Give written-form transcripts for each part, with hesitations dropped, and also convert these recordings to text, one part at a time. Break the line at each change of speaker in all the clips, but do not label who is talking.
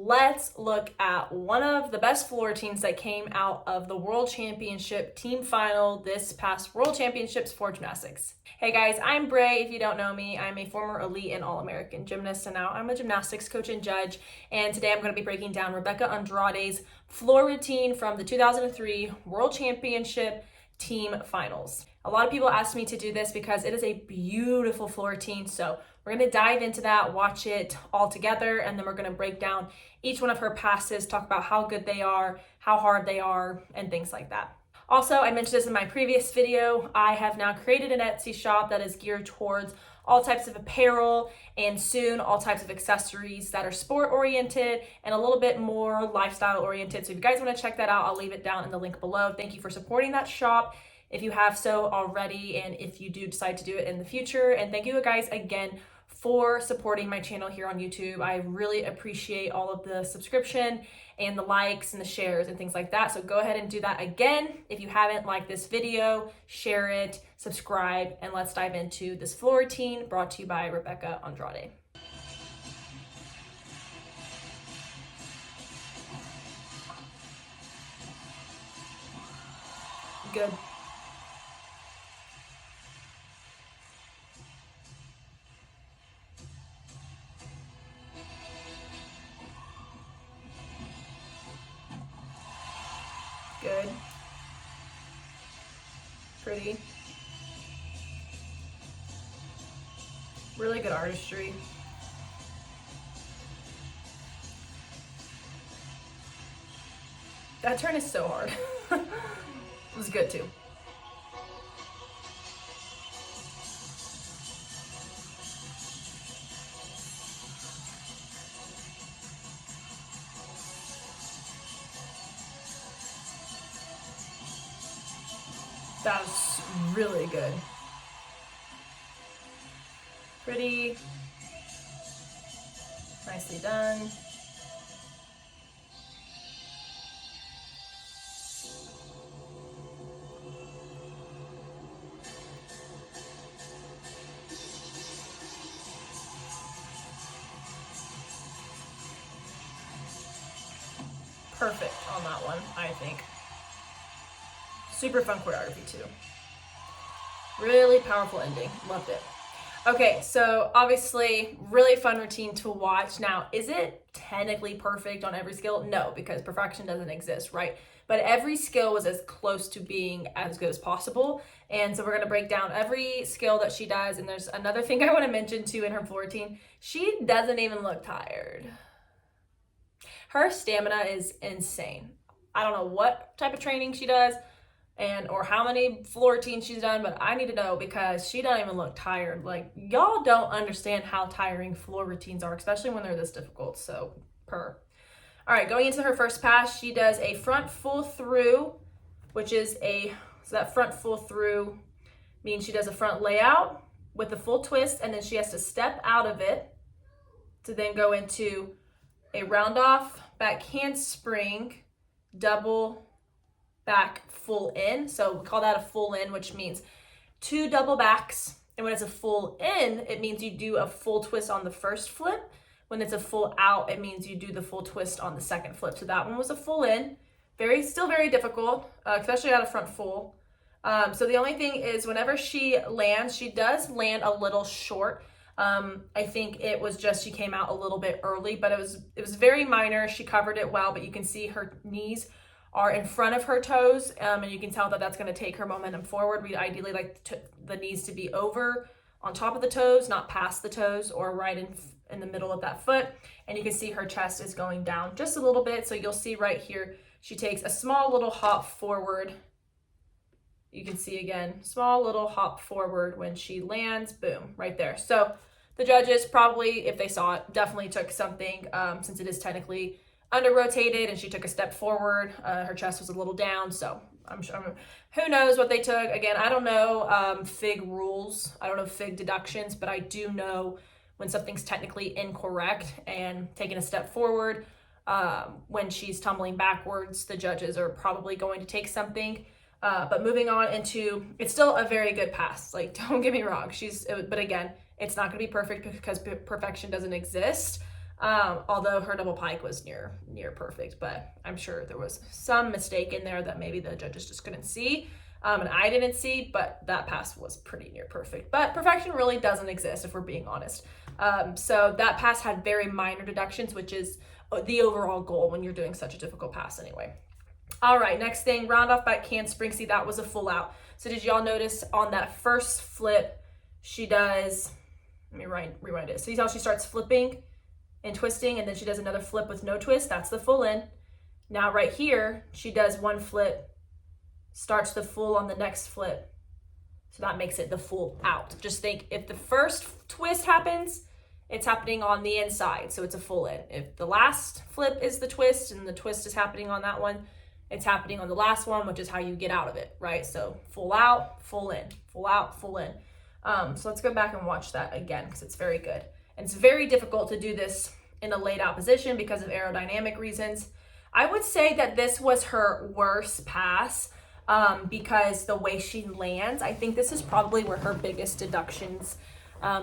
let's look at one of the best floor routines that came out of the World Championship team final this past World Championships for gymnastics. Hey guys, I'm Bray. If you don't know me, I'm a former elite and All-American gymnast, and now I'm a gymnastics coach and judge. And today I'm going to be breaking down Rebeca Andrade's floor routine from the 2003 World Championship team finals. A lot of people asked me to do this because it is a beautiful floor routine, so we're going to dive into that, watch it all together, and then we're going to break down each one of her passes, talk about how good they are, how hard they are, and things like that. Also, I mentioned this in my previous video, I have now created an Etsy shop that is geared towards all types of apparel and soon all types of accessories that are sport oriented and a little bit more lifestyle oriented. So if you guys want to check that out, I'll leave it down in the link below. Thank you for supporting that shop if you have so already, and if you do decide to do it in the future. And thank you guys again for supporting my channel here on YouTube. I really appreciate all of the subscription and the likes and the shares and things like that. So go ahead and do that again. If you haven't liked this video, share it, subscribe, and let's dive into this floor routine brought to you by Rebeca Andrade. Good. Good. Pretty. Really good artistry. That turn is so hard. It was good too. That was really good. Pretty. Nicely done. Perfect on that one, I think. Super fun choreography too. Really powerful ending. Loved it. Okay, so obviously really fun routine to watch. Now, is it technically perfect on every skill? No, because perfection doesn't exist, right? But every skill was as close to being as good as possible. And so we're going to break down every skill that she does. And there's another thing I want to mention too in her floor routine. She doesn't even look tired. Her stamina is insane. I don't know what type of training she does or how many floor routines she's done, but I need to know because she doesn't even look tired. Like, y'all don't understand how tiring floor routines are, especially when they're this difficult. So, All right, going into her first pass, she does a front full through, which is so that front full through means she does a front layout with a full twist, and then she has to step out of it to then go into a round off back handspring, double back full in. So we call that a full in, which means 2 double backs. And when it's a full in, it means you do a full twist on the first flip. When it's a full out, it means you do the full twist on the second flip. So that one was a full in. Still very difficult, especially out of front full. So the only thing is whenever she lands, she does land a little short. I think it was just she came out a little bit early, but it was very minor. She covered it well, but you can see her knees are in front of her toes, and you can tell that that's going to take her momentum forward. We ideally like the knees to be over on top of the toes, not past the toes or right in the middle of that foot. And you can see her chest is going down just a little bit. So you'll see right here, she takes a small little hop forward. You can see again, small little hop forward when she lands, boom, right there. So the judges probably, if they saw it, definitely took something since it is technically under rotated and she took a step forward. Her chest was a little down, so I'm sure, who knows what they took. Again, I don't know FIG rules. I don't know FIG deductions, but I do know when something's technically incorrect and taking a step forward, when she's tumbling backwards, the judges are probably going to take something. But moving on into, it's still a very good pass. Like, don't get me wrong. But again, it's not going to be perfect because perfection doesn't exist. Although her double pike was near perfect, but I'm sure there was some mistake in there that maybe the judges just couldn't see. And I didn't see, but that pass was pretty near perfect. But perfection really doesn't exist, if we're being honest. So that pass had very minor deductions, which is the overall goal when you're doing such a difficult pass anyway. All right, next thing, round off back handspring. See, that was a full out. So did y'all notice on that first flip, she does, let me rewind it. See how she starts flipping and twisting, and then she does another flip with no twist? That's the full in. Now right here, she does one flip, starts the full on the next flip. So that makes it the full out. Just think, if the first twist happens, it's happening on the inside, so it's a full in. If the last flip is the twist and the twist is happening on that one, it's happening on the last one, which is how you get out of it, right? So full out, full in, full out, full in. So let's go back and watch that again, because it's very good. And it's very difficult to do this in a laid out position because of aerodynamic reasons. I would say that this was her worst pass because the way she lands, I think this is probably where her biggest deductions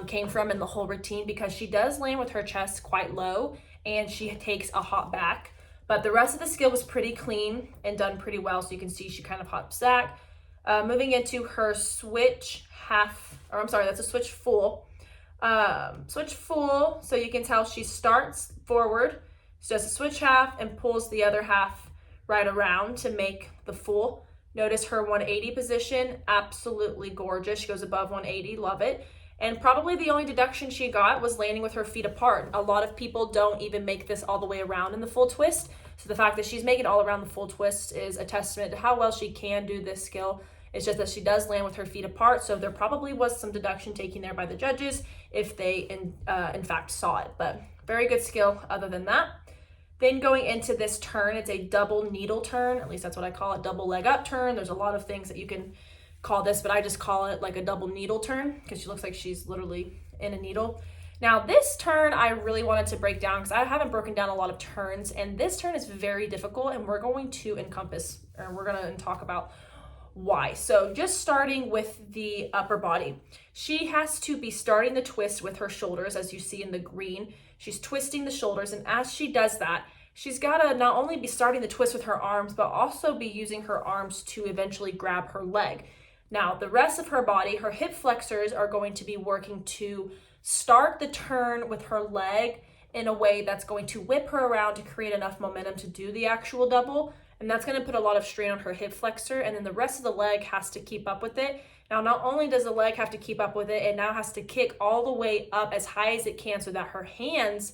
came from in the whole routine, because she does land with her chest quite low and she takes a hop back. But the rest of the skill was pretty clean and done pretty well. So you can see she kind of hops back. Moving into her switch half, or I'm sorry, that's a switch full. Switch full, so you can tell she starts forward, she does a switch half and pulls the other half right around to make the full. Notice her 180 position, absolutely gorgeous. She goes above 180, love it. And probably the only deduction she got was landing with her feet apart. A lot of people don't even make this all the way around in the full twist. So the fact that she's making it all around the full twist is a testament to how well she can do this skill. It's just that she does land with her feet apart. So there probably was some deduction taken there by the judges if they in fact saw it. But very good skill other than that. Then going into this turn, it's a double needle turn. At least that's what I call it, double leg up turn. There's a lot of things that you can call this, but I just call it like a double needle turn because she looks like she's literally in a needle. Now this turn I really wanted to break down because I haven't broken down a lot of turns, and this turn is very difficult, and we're going to talk about why. So just starting with the upper body, she has to be starting the twist with her shoulders, as you see in the green. She's twisting the shoulders, and as she does that, she's got to not only be starting the twist with her arms, but also be using her arms to eventually grab her leg. Now, the rest of her body, her hip flexors are going to be working to start the turn with her leg in a way that's going to whip her around to create enough momentum to do the actual double. And that's going to put a lot of strain on her hip flexor, and then the rest of the leg has to keep up with it. Now, not only does the leg have to keep up with it, it now has to kick all the way up as high as it can so that her hands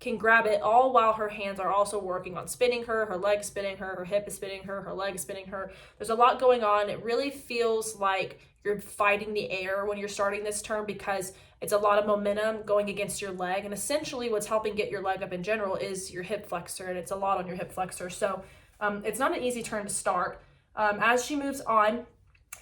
can grab it, all while her hands are also working on spinning her leg is spinning her hip is spinning her leg is spinning her. There's a lot going on. It really feels like you're fighting the air when you're starting this turn because it's a lot of momentum going against your leg. And essentially what's helping get your leg up in general is your hip flexor, and it's a lot on your hip flexor. So it's not an easy turn to start. As she moves on,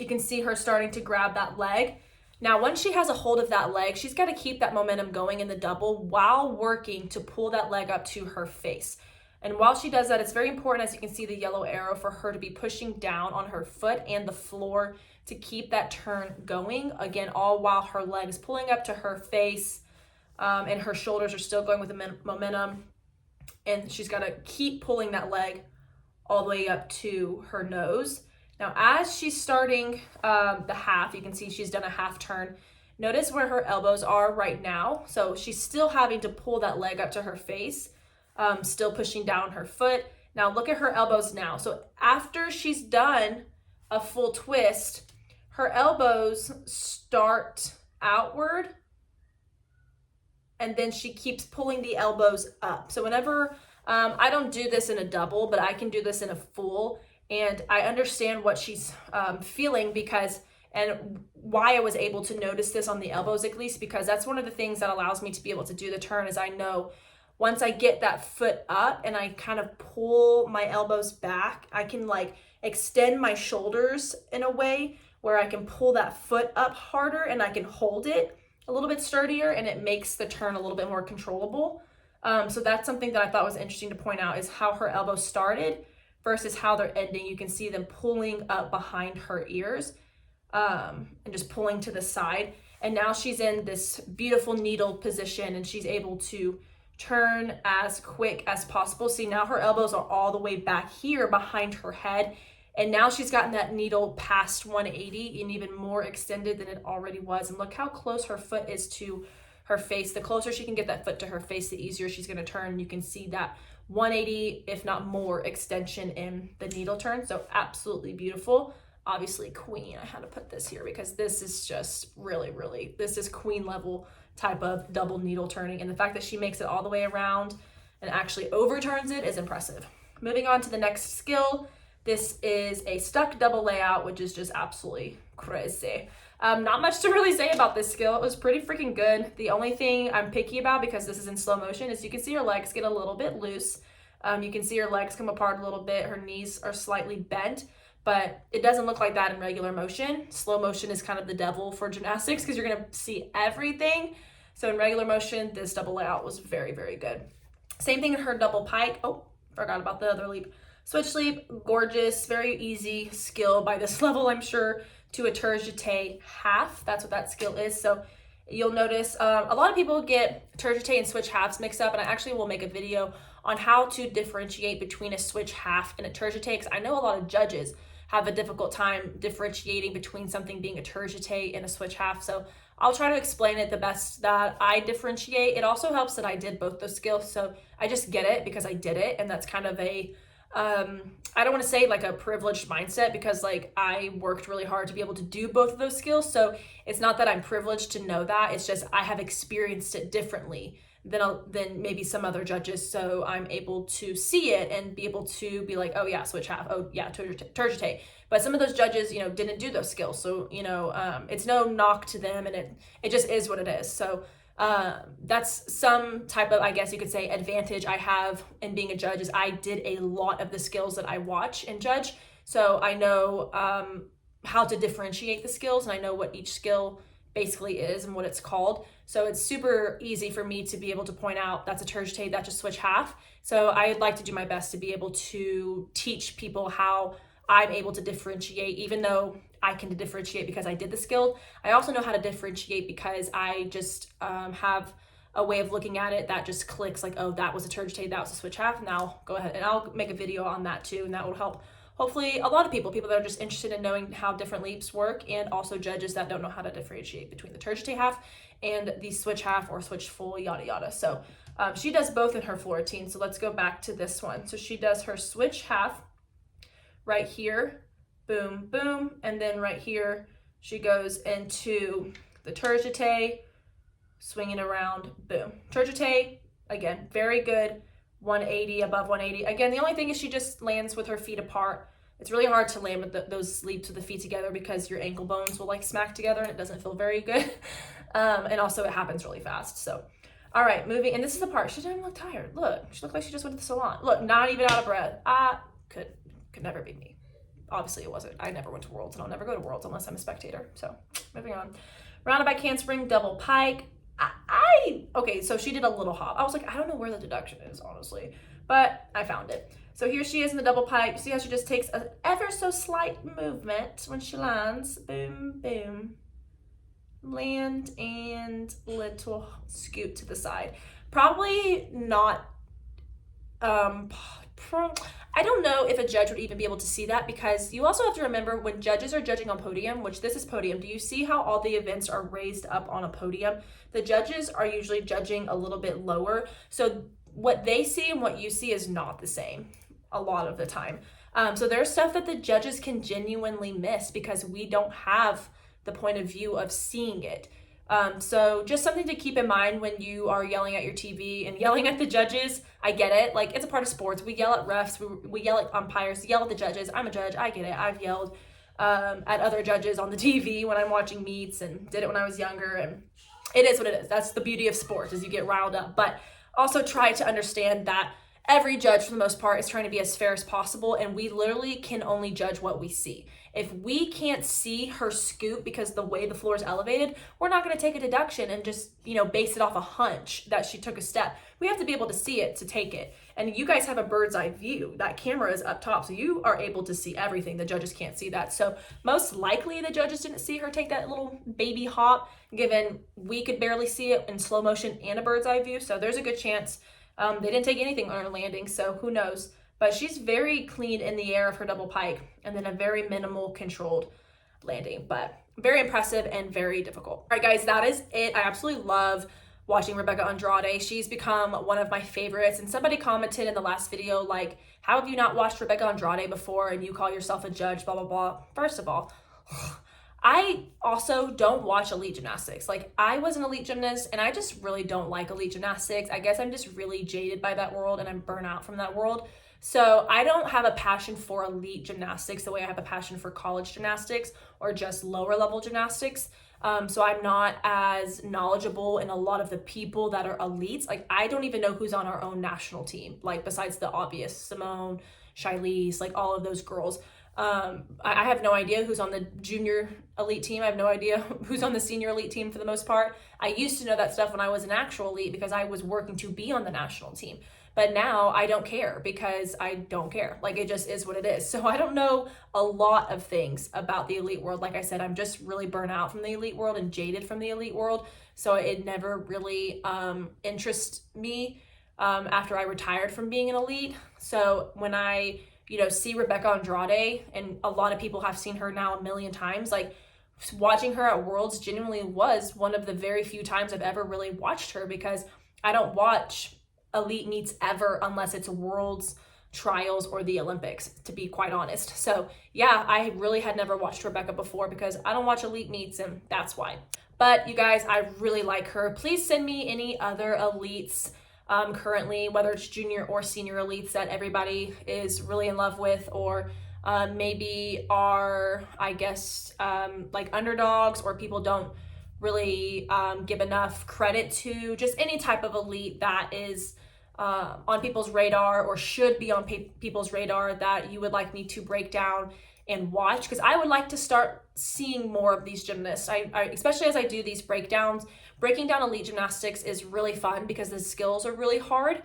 you can see her starting to grab that leg. Now, once she has a hold of that leg, she's got to keep that momentum going in the double while working to pull that leg up to her face. And while she does that, it's very important, as you can see the yellow arrow, for her to be pushing down on her foot and the floor to keep that turn going. Again, all while her leg is pulling up to her face and her shoulders are still going with the momentum. And she's got to keep pulling that leg all the way up to her nose. Now, as she's starting the half, you can see she's done a half turn. Notice where her elbows are right now. So she's still having to pull that leg up to her face, still pushing down her foot. Now look at her elbows now. So after she's done a full twist, her elbows start outward, and then she keeps pulling the elbows up. So whenever, I don't do this in a double, but I can do this in a full. And I understand what she's feeling and why I was able to notice this on the elbows, at least, because that's one of the things that allows me to be able to do the turn. Is I know once I get that foot up and I kind of pull my elbows back, I can like extend my shoulders in a way where I can pull that foot up harder and I can hold it a little bit sturdier, and it makes the turn a little bit more controllable. So that's something that I thought was interesting to point out, is how her elbows started versus how they're ending. You can see them pulling up behind her ears and just pulling to the side. And now she's in this beautiful needle position, and she's able to turn as quick as possible. See, now her elbows are all the way back here behind her head. And now she's gotten that needle past 180 and even more extended than it already was. And look how close her foot is to her face. The closer she can get that foot to her face, the easier she's gonna turn. You can see that 180, if not more, extension in the needle turn. So absolutely beautiful. Obviously queen, I had to put this here because this is just really, this is queen level type of double needle turning. And the fact that she makes it all the way around and actually overturns it is impressive. Moving on to the next skill. This is a stuck double layout, which is just absolutely crazy. Not much to really say about this skill. It was pretty freaking good. The only thing I'm picky about, because this is in slow motion, is you can see her legs get a little bit loose. You can see her legs come apart a little bit. Her knees are slightly bent, but it doesn't look like that in regular motion. Slow motion is kind of the devil for gymnastics because you're gonna see everything. So in regular motion, this double layout was very, very good. Same thing in her double pike. Oh, forgot about the other leap. Switch leap, gorgeous, very easy skill by this level, I'm sure, to a tour jeté half. That's what that skill is. So you'll notice a lot of people get tour jeté and switch halves mixed up, and I actually will make a video on how to differentiate between a switch half and a tour jeté, because I know a lot of judges have a difficult time differentiating between something being a tour jeté and a switch half. So I'll try to explain it the best that I differentiate. It also helps that I did both those skills, so I just get it because I did it, and that's kind of a I don't want to say like a privileged mindset, because like I worked really hard to be able to do both of those skills. So it's not that I'm privileged to know that, it's just I have experienced it differently than maybe some other judges. So I'm able to see it and be able to be like, oh yeah, switch half. Oh yeah, tour jeté. But some of those judges, you know, didn't do those skills. So, you know, it's no knock to them, and it just is what it is. So that's some type of, I guess you could say, advantage I have in being a judge, is I did a lot of the skills that I watch and judge. So I know how to differentiate the skills, and I know what each skill basically is and what it's called. So it's super easy for me to be able to point out that's a tour jeté, that's a switch half. So I'd like to do my best to be able to teach people how I'm able to differentiate, even though I can differentiate because I did the skill. I also know how to differentiate because I just have a way of looking at it that just clicks, like, oh, that was a tour jeté, that was a switch half. And I'll go ahead and I'll make a video on that too, and that will help hopefully a lot of people that are just interested in knowing how different leaps work, and also judges that don't know how to differentiate between the tour jeté half and the switch half or switch full, yada yada. So she does both in her floor routine. So let's go back to this one. So she does her switch half right here, boom, boom, and then right here she goes into the tour jeté, swinging around, boom. Tour jeté, again, very good, 180, above 180. Again, the only thing is she just lands with her feet apart. It's really hard to land with those leaps with the feet together because your ankle bones will like smack together and it doesn't feel very good. And also it happens really fast. So, all right, moving, and this is the part, she doesn't look tired. Look, she looked like she just went to the salon. Look, not even out of breath. Could never be me. Obviously it wasn't. I never went to Worlds, and I'll never go to Worlds unless I'm a spectator. So moving on. Rounded by handspring, double pike. Okay, so she did a little hop. I was like, I don't know where the deduction is, honestly, but I found it. So here she is in the double pike. You see how she just takes an ever so slight movement when she lands. Boom, boom. Land and little scoot to the side. Probably not, I don't know if a judge would even be able to see that, because you also have to remember when judges are judging on podium, which this is podium, do you see how all the events are raised up on a podium? The judges are usually judging a little bit lower. So what they see and what you see is not the same a lot of the time. So there's stuff that the judges can genuinely miss because we don't have the point of view of seeing it. So just something to keep in mind when you are yelling at your TV and yelling at the judges. I get it. Like, it's a part of sports. We yell at refs. We yell at umpires, yell at the judges. I'm a judge. I get it. I've yelled at other judges on the TV when I'm watching meets, and did it when I was younger. And it is what it is. That's the beauty of sports, is you get riled up. But also try to understand that every judge for the most part is trying to be as fair as possible, and we literally can only judge what we see. If we can't see her scoop because the way the floor is elevated, we're not going to take a deduction and just, base it off a hunch that she took a step. We have to be able to see it to take it. And you guys have a bird's eye view. That camera is up top, so you are able to see everything. The judges can't see that. So most likely the judges didn't see her take that little baby hop, given we could barely see it in slow motion and a bird's eye view. So there's a good chance they didn't take anything on her landing, so who knows. But she's very clean in the air of her double pike, and then a very minimal controlled landing, but very impressive and very difficult. All right, guys, that is it. I absolutely love watching Rebeca Andrade. She's become one of my favorites, and somebody commented in the last video, like, how have you not watched Rebeca Andrade before and you call yourself a judge, blah, blah, blah. First of all, I also don't watch elite gymnastics. Like, I was an elite gymnast and I just really don't like elite gymnastics. I guess I'm just really jaded by that world and I'm burnt out from that world. So I don't have a passion for elite gymnastics the way I have a passion for college gymnastics or just lower level gymnastics. So I'm not as knowledgeable in a lot of the people that are elites. Like, I don't even know who's on our own national team, like besides the obvious, Simone, Shilese, like all of those girls. I have no idea who's on the junior elite team. I have no idea who's on the senior elite team for the most part. I used to know that stuff when I was an actual elite because I was working to be on the national team. But now I don't care because I don't care. Like, it just is what it is. So I don't know a lot of things about the elite world. Like I said, I'm just really burnt out from the elite world and jaded from the elite world. So it never really interests me after I retired from being an elite. So when I see Rebeca Andrade, and a lot of people have seen her now a million times, like, watching her at Worlds genuinely was one of the very few times I've ever really watched her, because I don't watch elite meets ever unless it's Worlds, trials, or the Olympics, to be quite honest. So yeah, I really had never watched Rebeca before because I don't watch elite meets, and that's why. But you guys, I really like her. Please send me any other elites currently, whether it's junior or senior elites that everybody is really in love with, or maybe are, I guess, like underdogs, or people don't really give enough credit to. Just any type of elite that is on people's radar, or should be on people's radar, that you would like me to break down and watch, because I would like to start seeing more of these gymnasts. I especially as I do these breakdowns, breaking down elite gymnastics is really fun because the skills are really hard.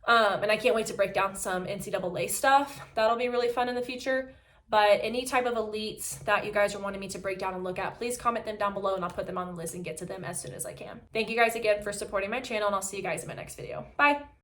And I can't wait to break down some NCAA stuff. That'll be really fun in the future. But any type of elites that you guys are wanting me to break down and look at, please comment them down below and I'll put them on the list and get to them as soon as I can. Thank you guys again for supporting my channel, and I'll see you guys in my next video. Bye.